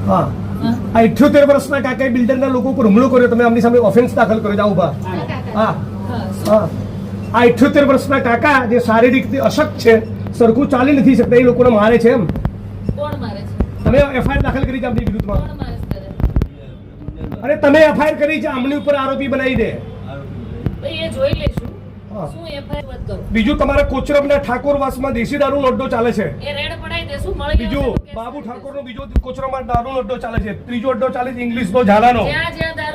હા, આ 78 વર્ષના કાકાએ બિલ્ડરના લોકો ઉપર હુમલો કર્યો, તમે આમની સામે ઓફેન્સ દાખલ કર્યો. જાઓ ઉભા. હા હા, આ 78 વર્ષના કાકા જે શારીરિક અશક્ત છે, સરખું ચાલી નથી શકતા, એ લોકોને મારે છે એમ. કોણ મારે છે? તમે એફઆઈઆર દાખલ કરી છે આમની વિરુદ્ધમાં. કોણ મારે છે? અરે તમે એફઆઈઆર કરી છે, આમની ઉપર આરોપી બનાવી દે. ભાઈ એ જોઈ લેશું. શું એફઆઈઆર વાત કરો? બીજું તમારા કોચરબના ઠાકોરવાસમાં દેશી દારૂનો અડ્ડો ચાલે છે. એ રેડ પડાઈ દેશું. મળી બીજું બાબુ ઠાકોરનો બીજો કોચરબમાં દારૂનો અડ્ડો ચાલે છે. ત્રીજો અડ્ડો ચાલે છે ઇંગ્લિશનો ઝાલાનો.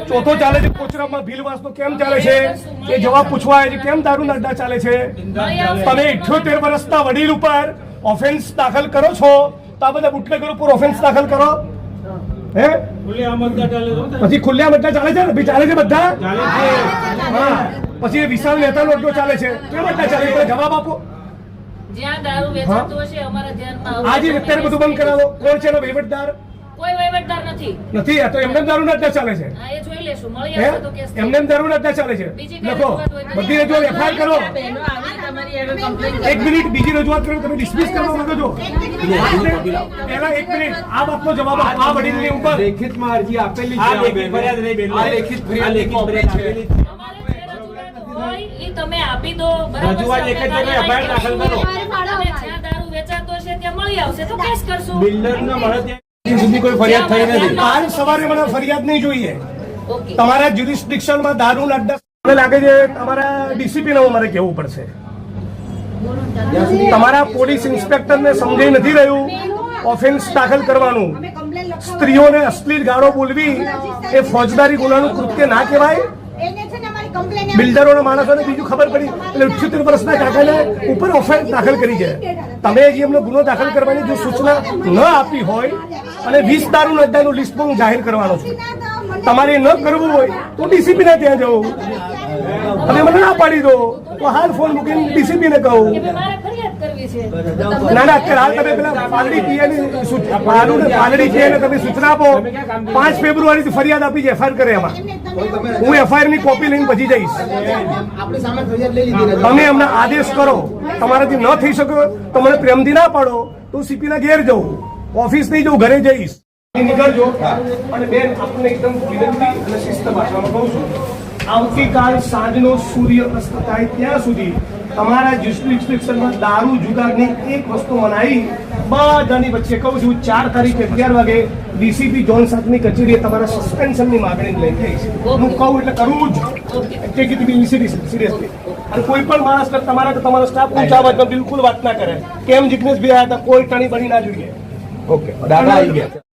ચોથો ચાલે છે કોચરબમાં ભીલવાસનો. કેમ ચાલે છે એ જવાબ પૂછવા આવે છે. કેમ દારૂના અડ્ડા ચાલે છે? તમે 78 વર્ષના વડીલ ઉપર ઓફેન્સ દાખલ કરો છો, તો આ બધા બુટલેગર ઉપર ઓફેન્સ દાખલ કરો. હે પછી ખુલ્લા અડ્ડા ચાલે છે ને? ચાલે છે બધા. હા, પછી વિશાલ મહેતાનો અડ્ડો ચાલે છે. કેમ અડ્ડા ચાલે છે? જવાબ આપો. જ્યાં દારૂ વેચાતો હશે અમારા ધ્યાનમાં આવશે. આજે અત્યારે બધું બંધ કરાવો. કોણ છે એનો વહીવટદાર? કોઈ વહીવટદાર નથી. નથી. આ તો એમને દારૂના અડ્ડા ચાલે છે. હા, એ જોઈ લેશું. મળી આવશે તો કેસ એમને દારૂના અડ્ડા ચાલે છે. લખો, બધી રજૂઆત એફઆઈઆર કરો. એક મિનિટ, બીજી રજૂઆત કરો. તમે ડિસમિસ કરવા માંગો છો? પહેલા એક મિનિટ, આ બાબતનો જવાબ આપો. આ વડીલની ઉપર લેખિતમાં અરજી આપેલી છે. ફરિયાદ નહીં બેન. આ લેખિત ફરિયાદ આપેલી છે. તમારે જે રજૂઆત હોય ઈ તમે આપી દો. બરાબર? રજૂઆત એક જ જગ્યાએ એફઆઈઆર દાખલ કરો. તમે જ્યાં દારૂ વેચાતો હશે ત્યાં મળી આવશે તો કેસ કરશું. બિલ્ડરને મળે ત્યાં સુધી કોઈ ફરિયાદ થઈ નથી. કાલ સવારે મને ફરિયાદ નહીં જોઈએ. ઓકે. તમારા જ્યુરિસ્ડિક્શનમાં દારૂના અડ્ડા મને લાગે છે તમારા ડીસીપી ને મારે કહેવું પડશે. તમારા પોલીસ ઇન્સ્પેક્ટરને સમજાઈ નથી રહ્યું ઓફેન્સ દાખલ કરવાનું. સ્ત્રીઓને અશ્લીલ ગાળો બોલવી એ ફોજદારી ગુનાનું કૃત્ય ના કહેવાય. બિલ્ડરોના માણસોને બીજું ખબર પડી એટલે 78 વર્ષના કાકાને ઉપર ઓફેન્સ દાખલ કરી છે. તમે જે એમનો ગુનો દાખલ કરવાની જો સૂચના ન આપી હોય અને 20 દારૂના અડ્ડાનું લિસ્ટ હું જાહેર કરવાનો છું. તમારે ન કરવું હોય તો ડીસીપી ને ત્યાં જવું. તમે મને ના પાડી દો તો હાલ ફોન મૂકીને ડીસીપી ને કહું. મારે ફરિયાદ કરવી છે. ના ના, અત્યારે હાલ તમે પેલા પાલડી પીએની પાલડી પીએને તમે સૂચના આપો. 5 ફેબ્રુઆરીથી ફરિયાદ આપી છે, એફઆઈઆર કરે એમાં. હું એફઆઈઆર ની કોપી લઈને પછી જઈશ. તમે એમને આદેશ કરો. તમારાથી ન થઈ શકે તો મને પ્રેમથી ના પાડો તો સીપી ના ઘેર જવું, ઓફિસ નહીં જવું, ઘરે જઈશ. નીકળજો. અને બેન, આપણને એકદમ વિનંતી અને શિસ્ત ભાષામાં કહું છું, આવતીકાલ સાંજનો સૂર્ય અસ્ત થાય ત્યાં સુધી તમારા જ્યુરિસ્ડિક્શનમાં દારૂ જુગારની એક વસ્તુ મનાઈ બધાની વચ્ચે કહું છું 4 તારીખે 11 વાગે ડીસીપી ઝોન 7ની કચેરીએ તમારા સસ્પેન્શનની માગણી લઈ જઈશ. હું કહું એટલે કરવું જ. Take it seriously. અને કોઈ પણ માણસ તમારો સ્ટાફ ઊંચા અવાજમાં બિલકુલ વાત ના કરે. કેમ જિગ્નેશભાઈ આવ્યા હતા, કોઈ ટણી બની ના જોઈએ. ઓકે, દાદા આવી ગયા.